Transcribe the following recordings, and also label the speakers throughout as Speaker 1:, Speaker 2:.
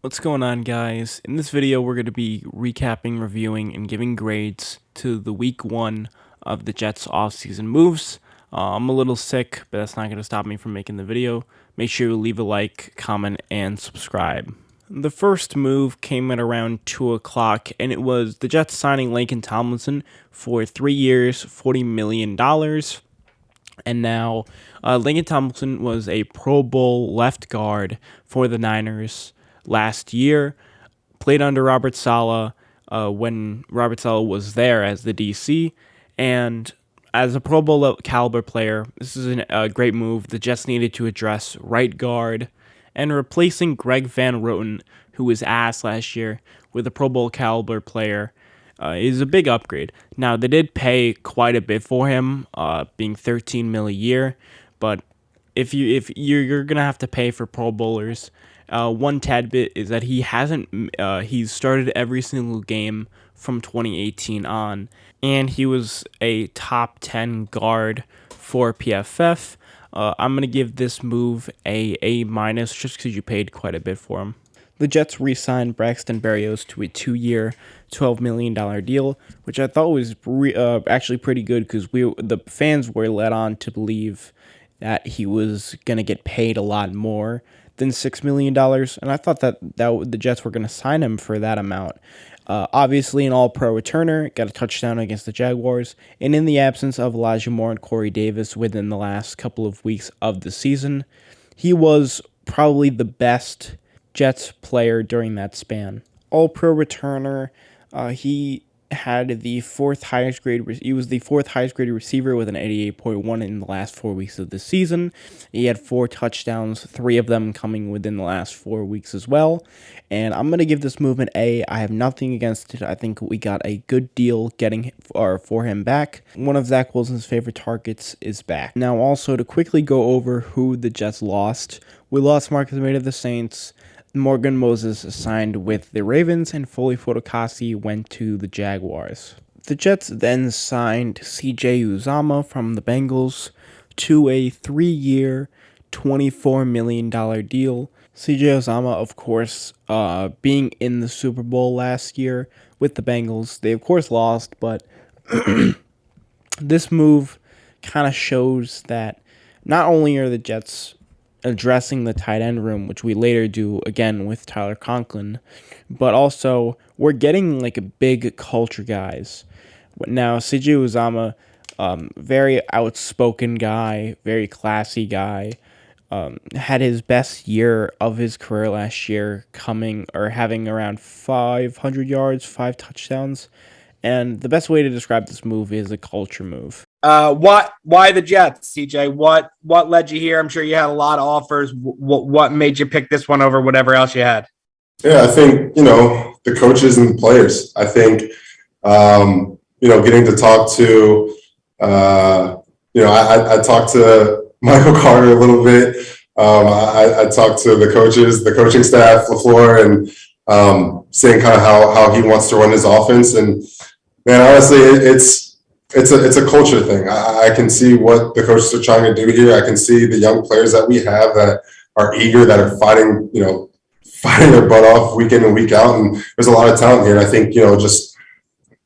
Speaker 1: What's going on, guys? In this video, we're going to be recapping, reviewing, and giving grades to the week 1 of the Jets offseason moves. I'm a little sick, but that's not going to stop me from making the video. Make sure you leave a like, comment, and subscribe. The first move came at around 2 o'clock, and it was the Jets signing Laken Tomlinson for 3 years, $40 million. And now, Laken Tomlinson was a Pro Bowl left guard for the Niners last year, played under Robert Saleh when Robert Saleh was there as the DC, and as a Pro Bowl caliber player, this is a great move. The Jets needed to address right guard, and replacing Greg Van Roten, who was ass last year, with a Pro Bowl caliber player is a big upgrade. Now, they did pay quite a bit for him, being $13 million a year, but if you're gonna have to pay for Pro Bowlers, one tad bit is that he's started every single game from 2018 on, and he was a top 10 guard for PFF. I'm gonna give this move a A- just because you paid quite a bit for him. The Jets re-signed Braxton Barrios to a 2-year, $12 million deal, which I thought was actually pretty good because the fans were led on to believe that he was going to get paid a lot more than $6 million, and I thought that the Jets were going to sign him for that amount. Obviously, an all-pro returner, got a touchdown against the Jaguars, and in the absence of Elijah Moore and Corey Davis within the last couple of weeks of the season, he was probably the best Jets player during that span. All-pro returner, he had the fourth highest grade. He was the fourth highest graded receiver with an 88.1 in the last 4 weeks of the season. He had 4 touchdowns, 3 of them coming within the last 4 weeks as well. And I'm gonna give this move an A. I have nothing against it. I think we got a good deal getting for him back. One of Zach Wilson's favorite targets is back. Now, also to quickly go over who the Jets lost, we lost Marcus Maye of the Saints. Morgan Moses signed with the Ravens, and Foley Fotokasi went to the Jaguars. The Jets then signed CJ Uzama from the Bengals to a 3-year, $24 million deal. CJ Uzama, of course, being in the Super Bowl last year with the Bengals, they of course lost, but this move kind of shows that not only are the Jets addressing the tight end room, which we later do again with Tyler Conklin, but also we're getting like a big culture guys. Now, CJ Uzama, very outspoken guy, very classy guy, had his best year of his career last year, having around 500 yards, 5 touchdowns. And the best way to describe this move is a culture move.
Speaker 2: Why the Jets, CJ? What led you here? I'm sure you had a lot of offers. What made you pick this one over whatever else you had?
Speaker 3: Yeah, I think, the coaches and the players. I think, getting to talk to, I talked to Michael Carter a little bit. I talked to the coaches, the coaching staff, LaFleur, and seeing kind of how he wants to run his offense. And man, honestly, it's a culture thing. I can see what the coaches are trying to do here. I can see the young players that we have that are eager, that are fighting their butt off week in and week out. And there's a lot of talent here. And I think, just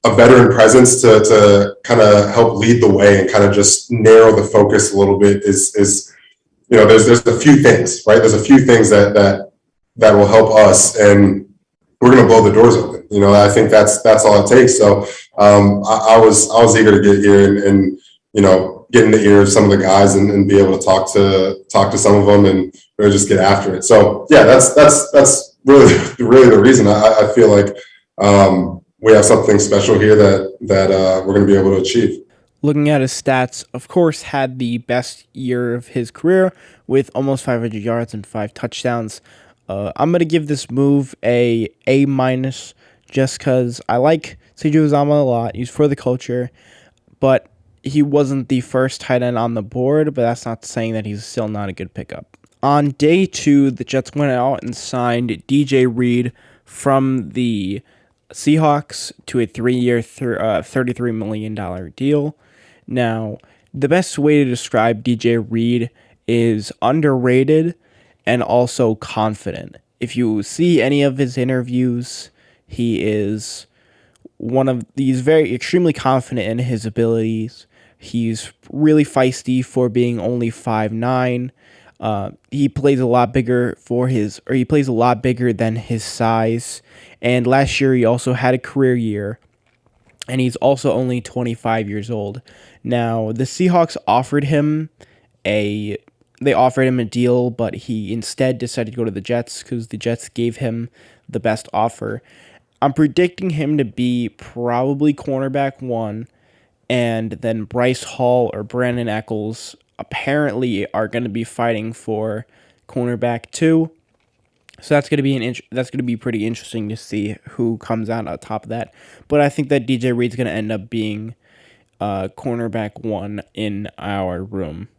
Speaker 3: a veteran presence to kind of help lead the way and kind of just narrow the focus a little bit is there's a few things, right? There's a few things that will help us, and we're going to blow the doors open. I think that's all it takes. So I was eager to get here and get in the ear of some of the guys and be able to talk to some of them and really just get after it. So yeah, that's really the reason. I feel like we have something special here that we're going to be able to achieve.
Speaker 1: Looking at his stats, of course, had the best year of his career with almost 500 yards and 5 touchdowns. I'm going to give this move a A- just because I like CJ Uzama a lot. He's for the culture, but he wasn't the first tight end on the board, but that's not saying that he's still not a good pickup. On day 2, the Jets went out and signed DJ Reed from the Seahawks to a 3-year, $33 million deal. Now, the best way to describe DJ Reed is underrated and also confident. if you see any of his interviews, he is he's very extremely confident in his abilities. He's really feisty for being only 5'9". He plays a lot bigger he plays a lot bigger than his size. And last year he also had a career year, and he's also only 25 years old. Now, the Seahawks offered him a deal, but he instead decided to go to the Jets because the Jets gave him the best offer. I'm predicting him to be probably cornerback 1, and then Bryce Hall or Brandon Eccles apparently are going to be fighting for cornerback 2. So that's going to be pretty interesting to see who comes out on top of that. But I think that DJ Reed's going to end up being cornerback 1 in our room.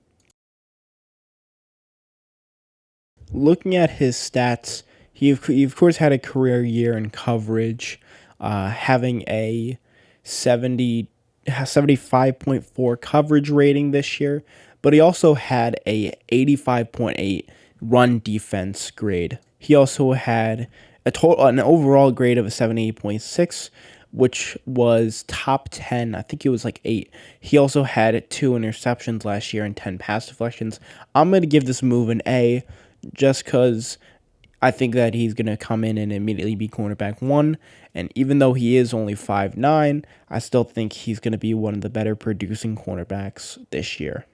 Speaker 1: Looking at his stats, he of course had a career year in coverage, having a 75.4 coverage rating this year, but he also had a 85.8 run defense grade. He also had an overall grade of a 78.6, which was top 10. I think it was like 8. He also had 2 interceptions last year and 10 pass deflections. I'm going to give this move an A, just because I think that he's going to come in and immediately be cornerback 1. And even though he is only 5'9", I still think he's going to be one of the better producing cornerbacks this year.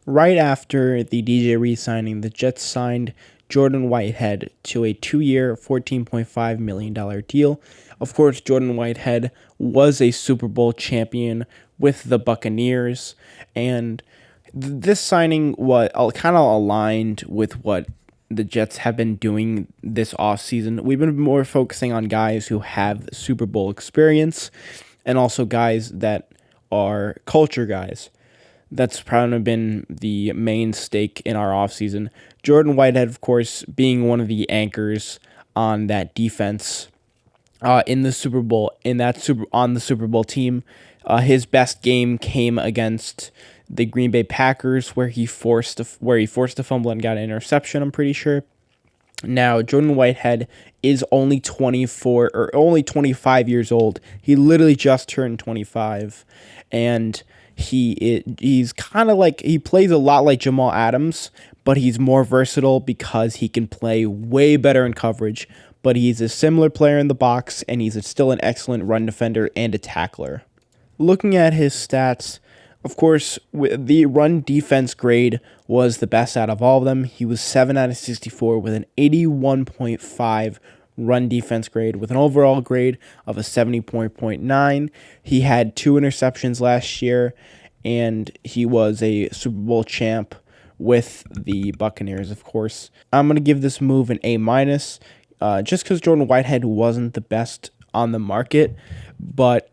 Speaker 1: Right after the DJ Reed signing, the Jets signed Jordan Whitehead to a 2-year, $14.5 million deal. Of course, Jordan Whitehead was a Super Bowl champion with the Buccaneers, and this signing was kind of aligned with what the Jets have been doing this offseason. We've been more focusing on guys who have Super Bowl experience and also guys that are culture guys. That's probably been the main stake in our offseason. Jordan Whitehead, of course, being one of the anchors on that defense in the Super Bowl, on the Super Bowl team. His best game came against the Green Bay Packers, where he forced a fumble and got an interception, I'm pretty sure. Now, Jordan Whitehead is only 25 years old. He literally just turned 25, and he's kind of like, he plays a lot like Jamal Adams, but he's more versatile because he can play way better in coverage. But he's a similar player in the box, and he's still an excellent run defender and a tackler. Looking at his stats, of course, the run defense grade was the best out of all of them. He was 7 out of 64 with an 81.5 run defense grade with an overall grade of a 70.9. He had 2 interceptions last year, and he was a Super Bowl champ with the Buccaneers, of course. I'm going to give this move an A-, just because Jordan Whitehead wasn't the best on the market, but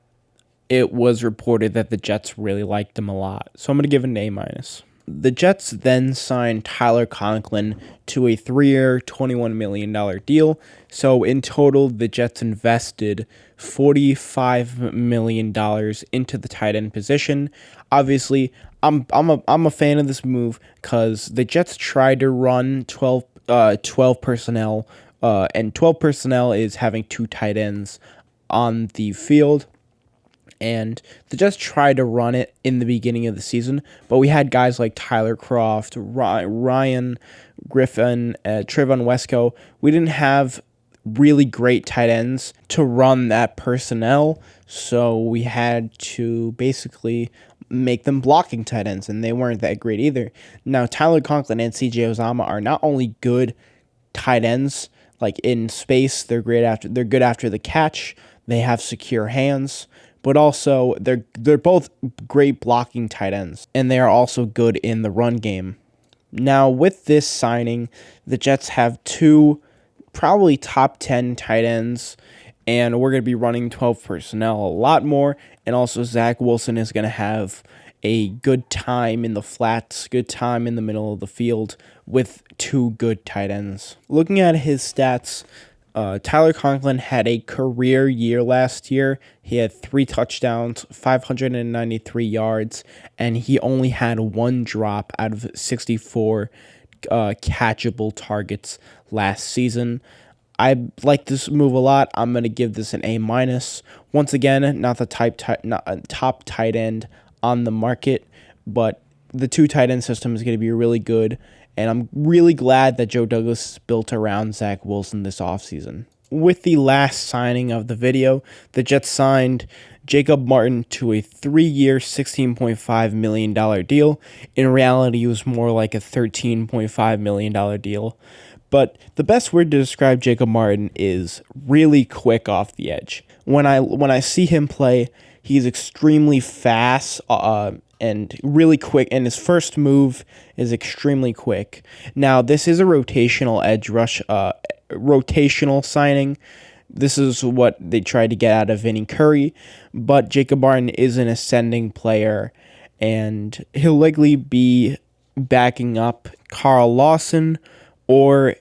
Speaker 1: it was reported that the Jets really liked him a lot. So I'm going to give it an A-. The Jets then signed Tyler Conklin to a 3-year, $21 million deal. So in total, the Jets invested $45 million into the tight end position. Obviously, I'm a fan of this move because the Jets tried to run 12 personnel, and 12 personnel is having 2 tight ends on the field. And the Jets tried to run it in the beginning of the season, but we had guys like Tyler Croft, Ryan Griffin, Trevon Wesco. We didn't have really great tight ends to run that personnel, so we had to basically make them blocking tight ends, and they weren't that great either. Now, Tyler Conklin and CJ Uzama are not only good tight ends, like in space, they're good after the catch, they have secure hands, but also they're both great blocking tight ends, and they are also good in the run game. Now, with this signing, the Jets have 2 probably top 10 tight ends, and we're going to be running 12 personnel a lot more, and also Zach Wilson is going to have a good time in the flats, good time in the middle of the field with 2 good tight ends. Looking at his stats, Tyler Conklin had a career year last year. He had 3 touchdowns, 593 yards, and he only had 1 drop out of 64 catchable targets last season. I like this move a lot. I'm going to give this an A minus. Once again, not the top tight end on the market, but the 2 tight end system is going to be really good. And I'm really glad that Joe Douglas is built around Zach Wilson this offseason. With the last signing of the video, the Jets signed Jacob Martin to a 3-year, $16.5 million deal. In reality, it was more like a $13.5 million deal. But the best word to describe Jacob Martin is really quick off the edge. When I see him play, he's extremely fast and really quick, and his first move is extremely quick. Now, this is a rotational edge rush, rotational signing. This is what they tried to get out of Vinny Curry, but Jacob Martin is an ascending player, and he'll likely be backing up Carl Lawson, or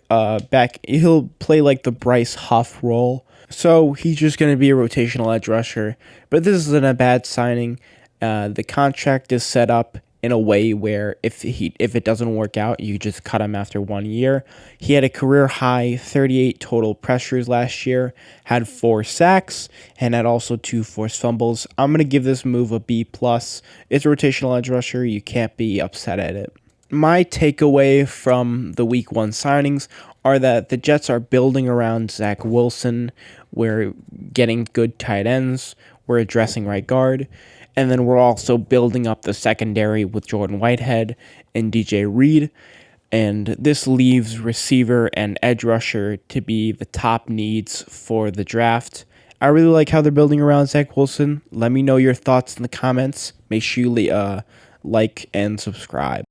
Speaker 1: he'll play like the Bryce Huff role. So he's just going to be a rotational edge rusher. But this isn't a bad signing. The contract is set up in a way where if it doesn't work out, you just cut him after 1 year. He had a career high 38 total pressures last year, had 4 sacks, and had also 2 forced fumbles. I'm going to give this move a B+. It's a rotational edge rusher. You can't be upset at it. My takeaway from the week 1 signings are that the Jets are building around Zach Wilson. We're getting good tight ends. We're addressing right guard. And then we're also building up the secondary with Jordan Whitehead and DJ Reed. And this leaves receiver and edge rusher to be the top needs for the draft. I really like how they're building around Zach Wilson. Let me know your thoughts in the comments. Make sure you like and subscribe.